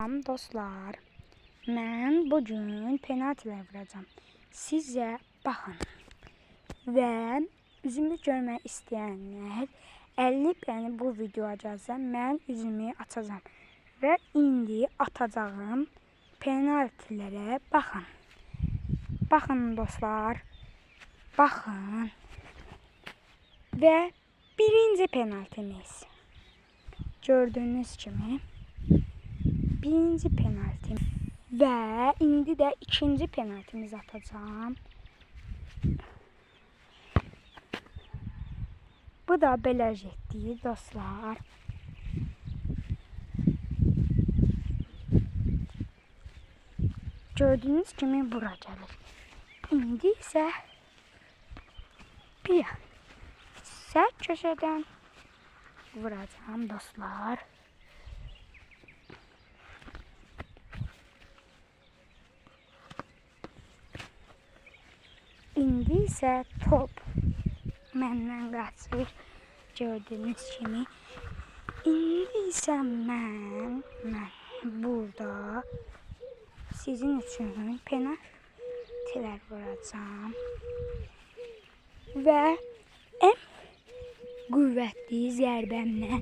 Salam dostlar, mən bugün penaltılar vuracağım. Sizə baxın və üzümü görmək istəyənlər 50 bəni bu videoya gəlsə mən üzümü açacağım və indi atacağım penaltılara baxın. Baxın dostlar, baxın və birinci penaltımız gördüğünüz kimi. Birinci penaltım ve indi de ikinci penaltımızı atacağım. Bu da belə getdi dostlar. Gördüğünüz kimi bura gəlir. İndi isə bir sərt köşədən vuracağım dostlar. İndi isə top məndən qaçır, gördüğünüz kimi. İndi isə mən burada sizin üçün penaltılar vuracağım və ən qüvvətli zərbəmlə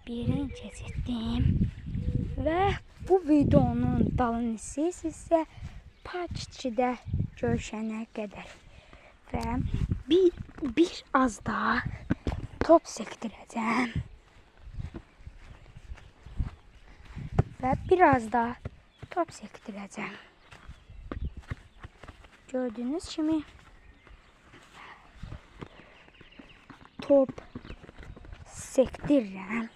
birini keçirdim və bu videonun dalını sizə part 2'də görüşənə qədər və bir az daha top sektirəcəm və biraz da top sektirəcəm. Gördüğünüz kimi top sektirirəm.